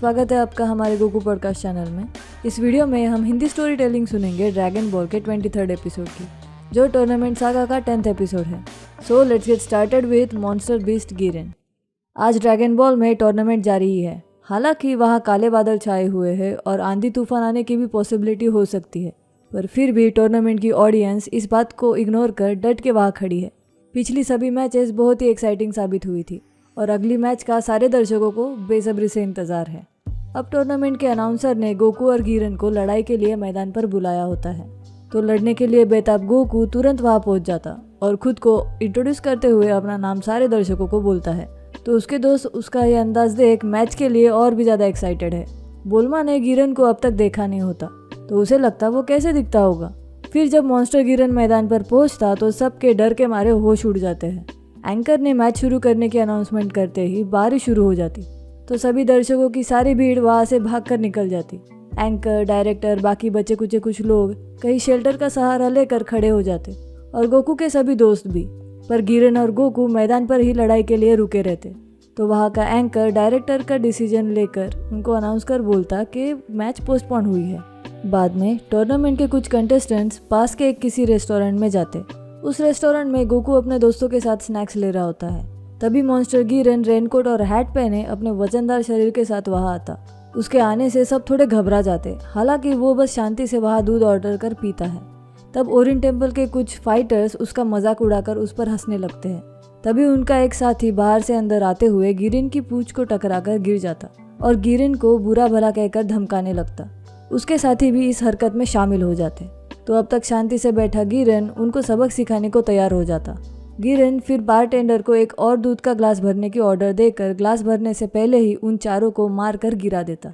स्वागत है आपका हमारे गोकू पॉडकास्ट चैनल में। इस वीडियो में हम हिंदी स्टोरी टेलिंग सुनेंगे ड्रैगन बॉल के 23rd एपिसोड की, जो टूर्नामेंट सागा का 10th एपिसोड है। So let's get started with monster beast Giren. आज ड्रैगन बॉल में टूर्नामेंट जारी ही है। हालांकि वहाँ काले बादल छाए हुए हैं और आंधी तूफान आने की भी पॉसिबिलिटी हो सकती है, पर फिर भी टूर्नामेंट की ऑडियंस इस बात को इग्नोर कर डट के वहाँ खड़ी है। पिछली सभी मैचेस बहुत ही एक्साइटिंग साबित हुई थी और अगली मैच का सारे दर्शकों को बेसब्री से इंतजार है। अब टूर्नामेंट के अनाउंसर ने गोकू और गिरेन को लड़ाई के लिए मैदान पर बुलाया होता है, तो लड़ने के लिए बेताब गोकू तुरंत वहां पहुंच जाता और खुद को इंट्रोड्यूस करते हुए अपना नाम सारे दर्शकों को बोलता है। तो उसके दोस्त उसका ये अंदाज देख मैच के लिए और भी ज़्यादा एक्साइटेड है। बोलमा ने गिरेन को अब तक देखा नहीं होता, तो उसे लगता वो कैसे दिखता होगा। फिर जब मॉन्स्टर गिरेन मैदान पर पहुंचता तो सबके डर के मारे होश उड़ जाते हैं। एंकर ने मैच शुरू करने की अनाउंसमेंट करते ही बारिश शुरू हो जाती, तो सभी दर्शकों की सारी भीड़ वहां से भागकर निकल जाती। एंकर, डायरेक्टर, बाकी बचे कुचे कुछ लोग कहीं शेल्टर का सहारा लेकर खड़े हो जाते और गोकू के सभी दोस्त भी। पर गिरेन और गोकू मैदान पर ही लड़ाई के लिए रुके रहते। तो वहाँ का एंकर डायरेक्टर का डिसीजन लेकर उनको अनाउंस कर बोलता कि मैच पोस्टपोन हुई है। बाद में टूर्नामेंट के कुछ कंटेस्टेंट्स पास के किसी रेस्टोरेंट में जाते। उस रेस्टोरेंट में गोकू अपने दोस्तों के साथ स्नैक्स ले रहा होता है। तभी मॉन्स्टर गिरेन रेनकोट और हैट पहने अपने वजनदार शरीर के साथ वहां आता। उसके आने से सब थोड़े घबरा जाते, हालांकि वो बस शांति से वहां दूध ऑर्डर कर पीता है। तब ओरिन टेम्पल के कुछ फाइटर्स उसका मजाक उड़ाकर उस पर हंसने लगते हैं। तभी उनका एक साथी बाहर से अंदर आते हुए गिरेन की पूंछ को टकराकर गिर जाता और गिरेन को बुरा भला कहकर धमकाने लगता। उसके साथी भी इस हरकत में शामिल हो जाते। तो अब तक शांति से बैठा गिरेन उनको सबक सिखाने को तैयार हो जाता। गिरेन फिर बारटेंडर को एक और दूध का ग्लास भरने की ऑर्डर देकर ग्लास भरने से पहले ही उन चारों को मार कर गिरा देता।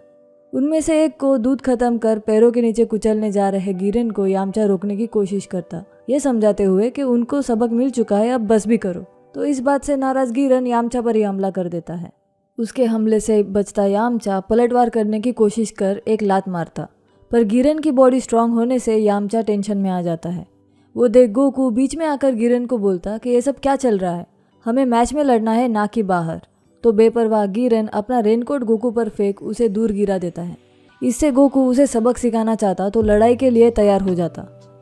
उनमें से एक को दूध खत्म कर पैरों के नीचे कुचलने जा रहे गिरेन को यामचा रोकने की कोशिश करता, ये समझाते हुए कि उनको सबक मिल चुका है, अब बस भी करो। तो इस बात से नाराज गिरेन यामचा पर ही हमला कर देता है। उसके हमले से बचता यामचा पलटवार करने की कोशिश कर एक लात मारता, पर गिरेन की बॉडी स्ट्रांग होने से यामचा टेंशन में आ जाता है। वो देख गोकू बीच में आकर गिरेन को बोलता कि ये सब क्या चल रहा है, हमें मैच में लड़ना है ना कि बाहर। तो बेपरवाह गिरेन अपना रेनकोट गोकू पर फेंक उसे दूर गिरा देता है। इससे गोकू उसे सबक सिखाना चाहता तो लड़ाई के लिए तैयार हो जाता,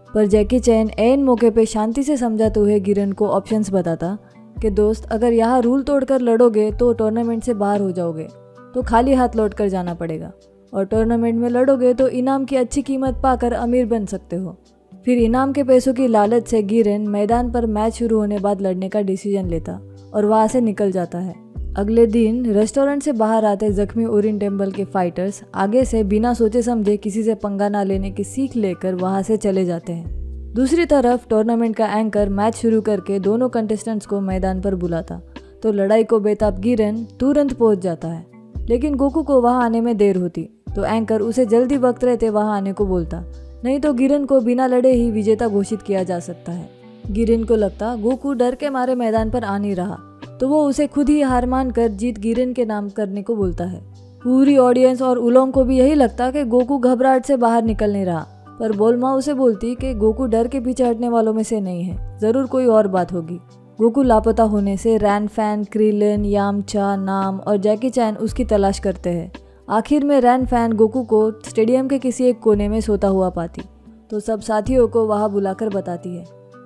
पर जैकी चैन ऐन मौके पे शांति से समझाते हुए गिरेन को ऑप्शंस बताता कि दोस्त, अगर यहाँ रूल तोड़कर लड़ोगे तो टूर्नामेंट से बाहर हो जाओगे, तो खाली हाथ लौट कर जाना पड़ेगा, और टूर्नामेंट में लड़ोगे तो इनाम की अच्छी कीमत पाकर अमीर बन सकते हो। फिर इनाम के पैसों की लालच से गिरेन मैदान पर मैच शुरू होने बाद लड़ने का डिसीजन लेता और वहाँ से निकल जाता है। अगले दिन रेस्टोरेंट से बाहर आते जख्मी ओरिन टेम्पल के फाइटर्स आगे से बिना सोचे समझे किसी से पंगा ना लेने की सीख लेकर वहाँ से चले जाते हैं। दूसरी तरफ टूर्नामेंट का एंकर मैच शुरू करके दोनों कंटेस्टेंट्स को मैदान पर बुलाता, तो लड़ाई को बेताब गिरेन तुरंत पहुँच जाता है। लेकिन गोकू को वहाँ आने में देर होती, तो एंकर उसे जल्दी वक्त रहते वहां आने को बोलता, नहीं तो गिरेन को बिना लड़े ही विजेता घोषित किया जा सकता है। गिरेन को लगता गोकू डर के मारे मैदान पर आ नहीं रहा, तो वो उसे खुद ही हार मान कर जीत गिरेन के नाम करने को बोलता है। पूरी ऑडियंस और उलोंग को भी यही लगता कि गोकू घबराहट से बाहर निकल नहीं रहा, पर बोलमा उसे बोलती कि गोकू डर के पीछे हटने वालों में से नहीं है, जरूर कोई और बात होगी। गोकू लापता होने से रैन फैन, क्रीलन, यामचा, नाम और जैकी चैन उसकी तलाश करते हैं। आखिर में रैन फैन गोकू को स्टेडियम के किसी एक कोने में सोता हुआ पाती, तो सब साथियों को वहां बुलाकर बताती है।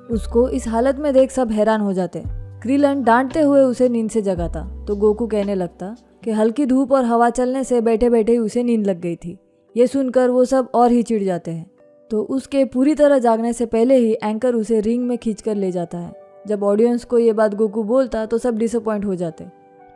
उसको इस हालत में देख सब हैरान हो जाते। क्रीलन डांटते हुए उसे नींद से जगाता, तो गोकू कहने लगता कि हल्की धूप और हवा चलने से बैठे बैठे ही उसे नींद लग गई थी। ये सुनकर वो सब और ही चिढ़ जाते हैं। तो उसके पूरी तरह जागने से पहले ही एंकर उसे रिंग में खींचकर ले जाता है। जब ऑडियंस को ये बात गोकू बोलता तो सब डिसअपॉइंट हो जाते,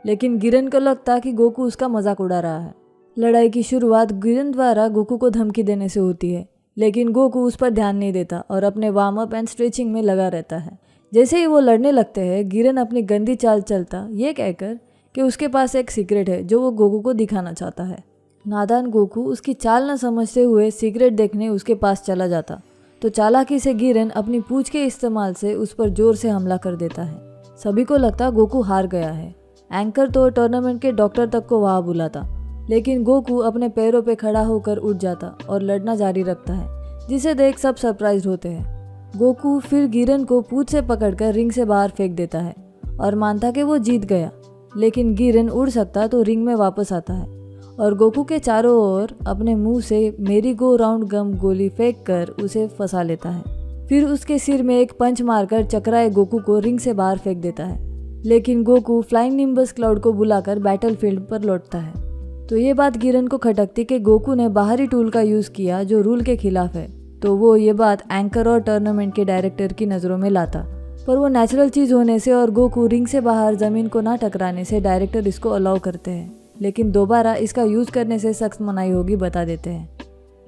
लेकिन गिरेन को लगता कि गोकू उसका मजाक उड़ा रहा है। लड़ाई की शुरुआत गिरेन द्वारा गोकू को धमकी देने से होती है, लेकिन गोकू उस पर ध्यान नहीं देता और अपने वार्म अप एंड स्ट्रेचिंग में लगा रहता है। जैसे ही वो लड़ने लगते हैं, गिरेन अपनी गंदी चाल चलता, ये कहकर कि उसके पास एक सीक्रेट है जो वो गोकू को दिखाना चाहता है। नादान गोकू उसकी चाल न समझते हुए सीक्रेट देखने उसके पास चला जाता, तो चालाकी से गिरेन अपनी पूंछ के इस्तेमाल से उस पर जोर से हमला कर देता है। सभी को लगता गोकू हार गया है। एंकर तो टूर्नामेंट के डॉक्टर तक को वहाँ बुलाता, लेकिन गोकू अपने पैरों पे खड़ा होकर उठ जाता और लड़ना जारी रखता है, जिसे देख सब सरप्राइज होते हैं। गोकू फिर गिरेन को पूंछ से पकड़कर रिंग से बाहर फेंक देता है और मानता कि वो जीत गया, लेकिन गिरेन उड़ सकता तो रिंग में वापस आता है और गोकू के चारों ओर अपने मुंह से मेरी गो राउंड गम गोली फेंक कर उसे फंसा लेता है। फिर उसके सिर में एक पंच मारकर चकराए गोकू को रिंग से बाहर फेंक देता है। लेकिन गोकू फ्लाइंग निम्बस क्लाउड को बुलाकर बैटलफील्ड पर लौटता है। तो ये बात गिरन को खटकती कि गोकू ने बाहरी टूल का यूज किया जो रूल के खिलाफ है। तो वो ये बात एंकर और टूर्नामेंट के डायरेक्टर की नज़रों में लाता, पर वो नेचुरल चीज़ होने से और गोकू रिंग से बाहर ज़मीन को ना टकराने से डायरेक्टर इसको अलाउ करते हैं, लेकिन दोबारा इसका यूज़ करने से सख्त मनाही होगी बता देते हैं।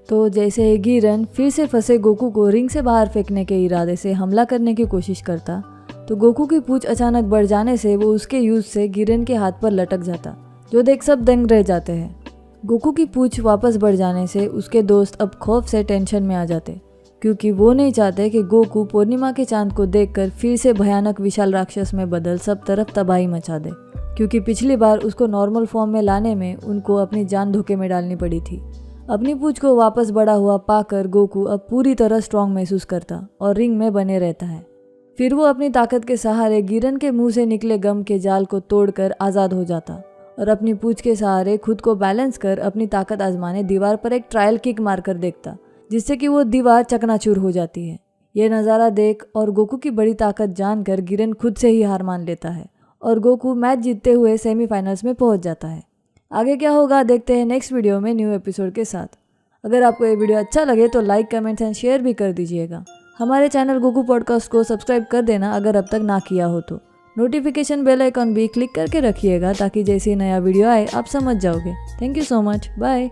तो जैसे ही गिरन फिर से फंसे गोकू को रिंग से बाहर फेंकने के इरादे से हमला करने की कोशिश करता, तो गोकू की पूंछ अचानक बढ़ जाने से वो उसके यूज से गिरन के हाथ पर लटक जाता, जो देख सब दंग रह जाते हैं। गोकू की पूंछ वापस बढ़ जाने से उसके दोस्त अब खौफ से टेंशन में आ जाते, क्योंकि वो नहीं चाहते कि गोकू पूर्णिमा के चांद को देखकर फिर से भयानक विशाल राक्षस में बदल सब तरफ तबाही मचा दे, क्योंकि पिछली बार उसको नॉर्मल फॉर्म में लाने में उनको अपनी जान धोखे में डालनी पड़ी थी। अपनी पूंछ को वापस बढ़ा हुआ पाकर गोकू अब पूरी तरह स्ट्रांग महसूस करता और रिंग में बने रहता है। फिर वो अपनी ताकत के सहारे गिरन के मुंह से निकले गम के जाल को तोड़कर आज़ाद हो जाता और अपनी पूंछ के सहारे खुद को बैलेंस कर अपनी ताकत आजमाने दीवार पर एक ट्रायल किक मारकर देखता, जिससे कि वो दीवार चकनाचूर हो जाती है। ये नज़ारा देख और गोकू की बड़ी ताकत जानकर गिरन खुद से ही हार मान लेता है और गोकू मैच जीतते हुए सेमीफाइनल्स में पहुंच जाता है। आगे क्या होगा देखते हैं नेक्स्ट वीडियो में न्यू एपिसोड के साथ। अगर आपको ये वीडियो अच्छा लगे तो लाइक, कमेंट्स एंड शेयर भी कर दीजिएगा। हमारे चैनल गोकू पॉडकास्ट को सब्सक्राइब कर देना अगर अब तक ना किया हो तो। नोटिफिकेशन बेल आइकॉन भी क्लिक करके रखिएगा ताकि जैसे ही नया वीडियो आए आप समझ जाओगे। Thank you so much, bye.